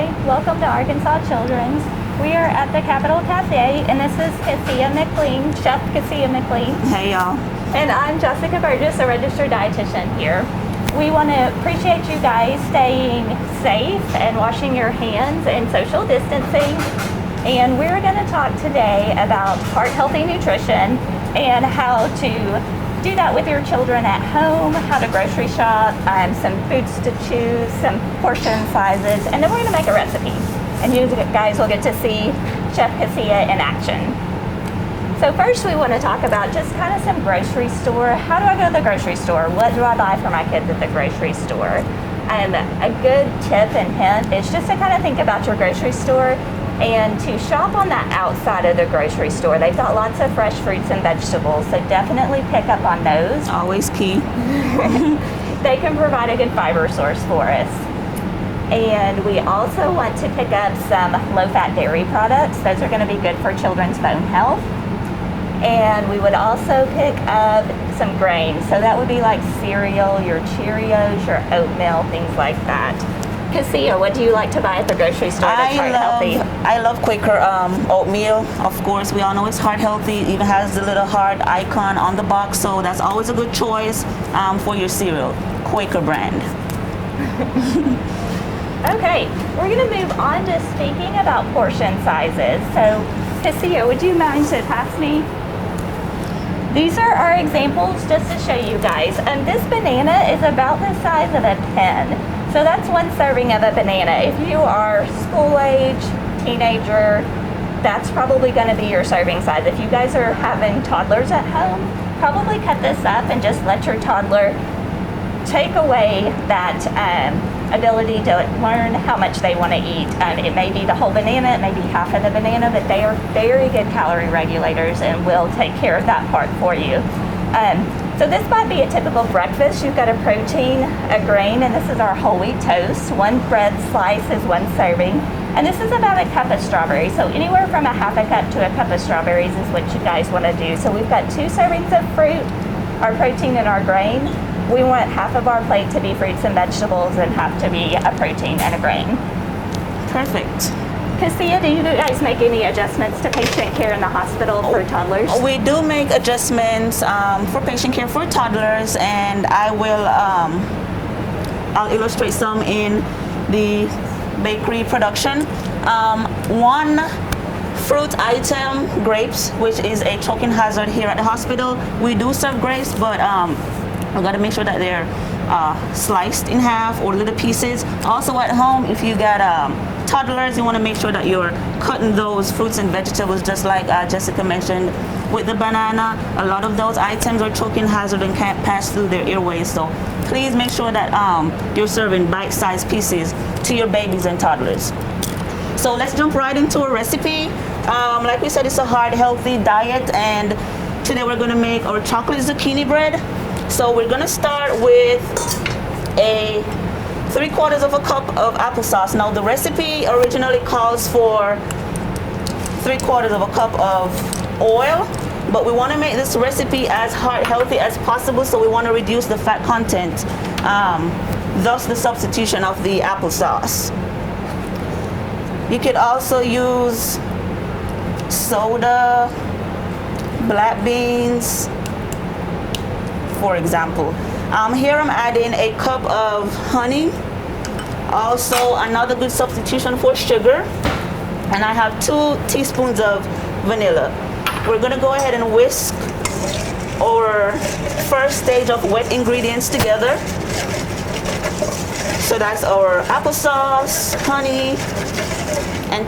Hi, welcome to Arkansas Children's. We are at the Capitol Cafe, and this is Kecia McLean, Chef Kecia McLean. Hey, y'all. And I'm Jessica Burgess, a registered dietitian here. We want to appreciate you guys staying safe and washing your hands and social distancing. And we're going to talk today about heart-healthy nutrition and how to do that with your children at home, how to grocery shop, some foods to choose, some portion sizes, and then we're going to make a recipe. And you guys will get to see Chef Kecia in action. So first we want to talk about just kind of some grocery store. How do I go to the grocery store? What do I buy for my kids at the grocery store? A good tip and hint is just to kind of think about your grocery store and to shop on the outside of the grocery store. They've got lots of fresh fruits and vegetables, so definitely pick up on those. Always key. They can provide a good fiber source for us. And we also want to pick up some low-fat dairy products. Those are going to be good for children's bone health. And we would also pick up some grains. So that would be like cereal, your Cheerios, your oatmeal, things like that. Kecia, what do you like to buy at the grocery store that's heart healthy? I love Quaker oatmeal. Of course, we all know it's heart healthy. It even has the little heart icon on the box, so that's always a good choice for your cereal. Quaker brand. Okay, we're going to move on to speaking about portion sizes. So, Kecia, would you mind to pass me? These are our examples just to show you guys. This banana is about the size of a pen. So that's one serving of a banana. If you are school age, teenager, that's probably going to be your serving size. If you guys are having toddlers at home, probably cut this up and just let your toddler take away that ability to learn how much they want to eat. It may be the whole banana, it may be half of the banana, but they are very good calorie regulators and will take care of that part for you. So this might be a typical breakfast. You've got a protein, a grain, and this is our whole wheat toast. One bread slice is one serving. And this is about a cup of strawberries. So anywhere from a half a cup to a cup of strawberries is what you guys want to do. So we've got 2 servings of fruit, our protein and our grain. We want half of our plate to be fruits and vegetables and half to be a protein and a grain. Perfect. Kecia, do you guys make any adjustments to patient care in the hospital for toddlers? We do make adjustments for patient care for toddlers, and I'll illustrate some in the bakery production. One fruit item, grapes, which is a choking hazard here at the hospital. We do serve grapes, but we got to make sure that they're sliced in half or little pieces. Also at home, if you got toddlers, you want to make sure that you're cutting those fruits and vegetables, just like Jessica mentioned with the banana. A lot of those items are choking hazard and can't pass through their airways, so please make sure that you're serving bite-sized pieces to your babies and toddlers. So let's jump right into a recipe. Like we said, it's a heart healthy diet, and today we're going to make our chocolate zucchini bread. So we're going to start with a 3/4 of a cup of applesauce. Now the recipe originally calls for 3/4 of a cup of oil, but we want to make this recipe as heart healthy as possible, so we want to reduce the fat content, thus the substitution of the applesauce. You could also use soda, black beans, for example. Here I'm adding a cup of honey, also another good substitution for sugar, and I have 2 teaspoons of vanilla. We're gonna go ahead and whisk our first stage of wet ingredients together. So that's our applesauce, honey, and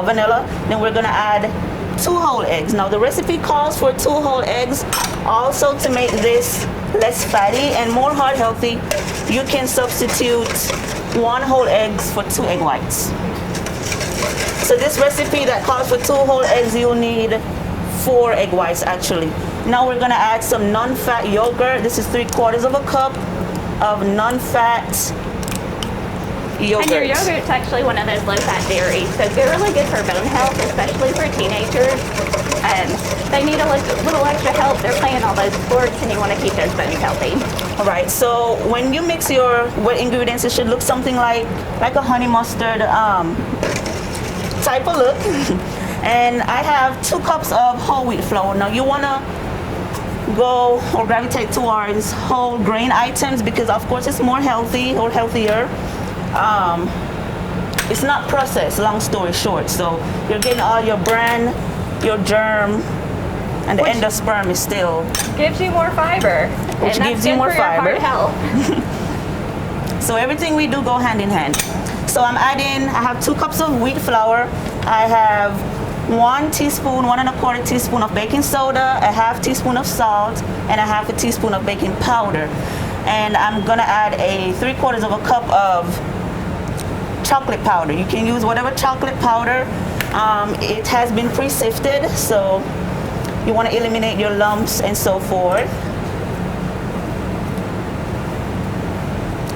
vanilla. Then we're gonna add 2 whole eggs. Now the recipe calls for 2 whole eggs. Also, to make this less fatty and more heart healthy, you can substitute 1 whole eggs for 2 egg whites. So this recipe that calls for 2 whole eggs, you'll need 4 egg whites actually. Now we're gonna add some non-fat yogurt. This is 3/4 of a cup of non-fat yogurt. And your yogurt's actually one of those low-fat dairies, so they're really good for bone health, especially for teenagers. They need a little extra help. They're playing all those sports, and you want to keep those bones healthy. All right, so when you mix your wet ingredients, it should look something like a honey mustard type of look. And I have 2 cups of whole wheat flour. Now you want to go or gravitate towards whole grain items because of course it's more healthy or healthier. It's not processed, long story short, so you're getting all your bran, your germ, and the endosperm is still gives you more fiber, which and gives that's you good more for your fiber. heart health. So everything we do go hand in hand. So I have 2 cups of wheat flour. I have 1 teaspoon, 1 1/4 teaspoon of baking soda, a half teaspoon of salt, and a half a teaspoon of baking powder. And I'm gonna add a 3/4 of a cup of chocolate powder. You can use whatever chocolate powder. It has been pre-sifted, so you want to eliminate your lumps and so forth.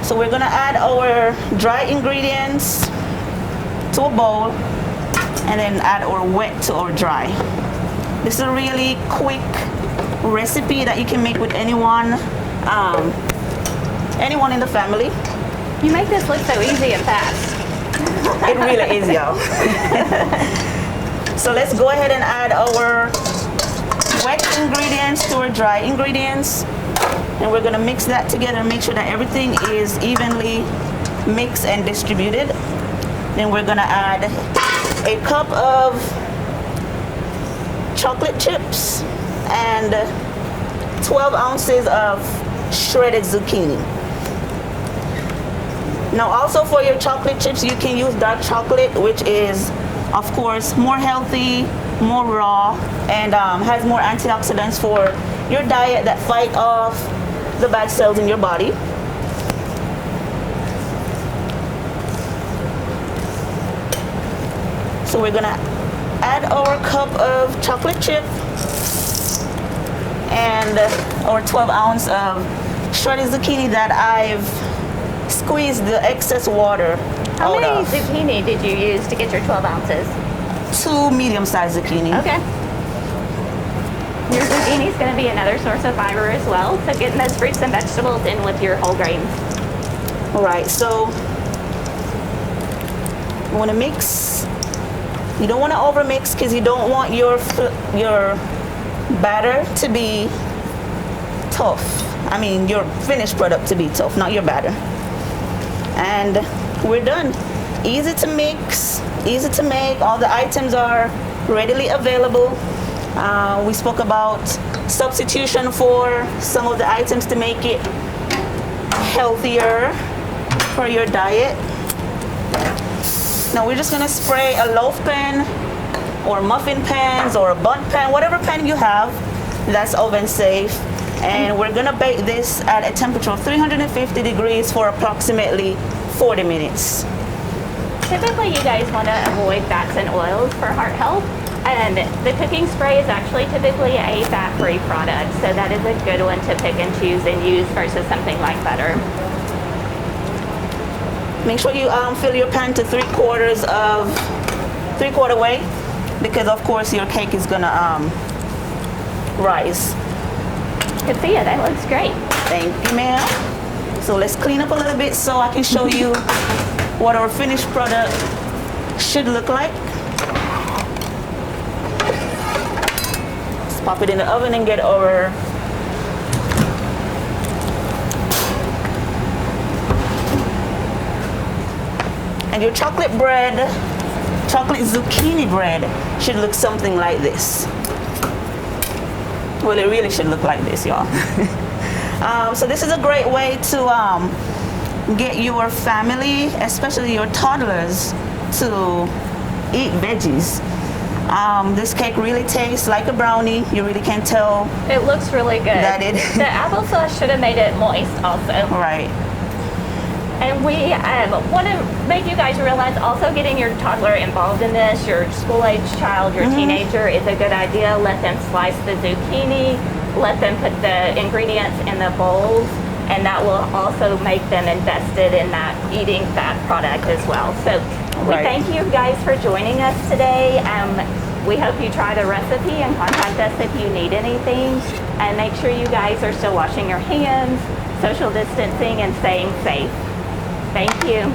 So we're gonna add our dry ingredients to a bowl and then add our wet to our dry. This is a really quick recipe that you can make with anyone in the family. You make this look so easy and fast. It really is, y'all. So let's go ahead and add our wet ingredients to our dry ingredients. And we're gonna mix that together and make sure that everything is evenly mixed and distributed. Then we're gonna add a cup of chocolate chips and 12 ounces of shredded zucchini. Now also for your chocolate chips, you can use dark chocolate, which is of course more healthy, more raw, and has more antioxidants for your diet that fight off the bad cells in your body. So we're gonna add our cup of chocolate chip and our 12 ounce of shredded zucchini that I've squeezed the excess water How out many of. zucchini did you use to get your 12 ounces? 2 medium-sized zucchini. Okay. Your zucchini is going to be another source of fiber as well, so getting those fruits and vegetables in with your whole grains. All right, so you want to mix. You don't want to overmix because you don't want your batter to be tough. I mean, your finished product to be tough, not your batter. And we're done. Easy to mix, easy to make. All the items are readily available. We spoke about substitution for some of the items to make it healthier for your diet. Now we're just gonna spray a loaf pan or muffin pans or a bun pan, whatever pan you have that's oven safe. And we're gonna bake this at a temperature of 350 degrees for approximately 40 minutes. Typically, you guys want to avoid fats and oils for heart health, and the cooking spray is actually typically a fat-free product, so that is a good one to pick and choose and use versus something like butter. Make sure you fill your pan to 3/4 way, because of course your cake is gonna rise. Good see you. That looks great. Thank you, ma'am. So let's clean up a little bit so I can show you what our finished product should look like. Let's pop it in the oven and get our and your chocolate zucchini bread should look something like this. Well, it really should look like this, y'all. So this is a great way to get your family, especially your toddlers, to eat veggies. This cake really tastes like a brownie. You really can tell. It looks really good. That it- The applesauce should have made it moist also. Right. And we want to make you guys realize also getting your toddler involved in this, your school-age child, your teenager, is a good idea. Let them slice the zucchini, let them put the ingredients in the bowls, and that will also make them invested in that eating that product as well. So we Right. thank you guys for joining us today. We hope you try the recipe and contact us if you need anything. And make sure you guys are still washing your hands, social distancing, and staying safe. Thank you.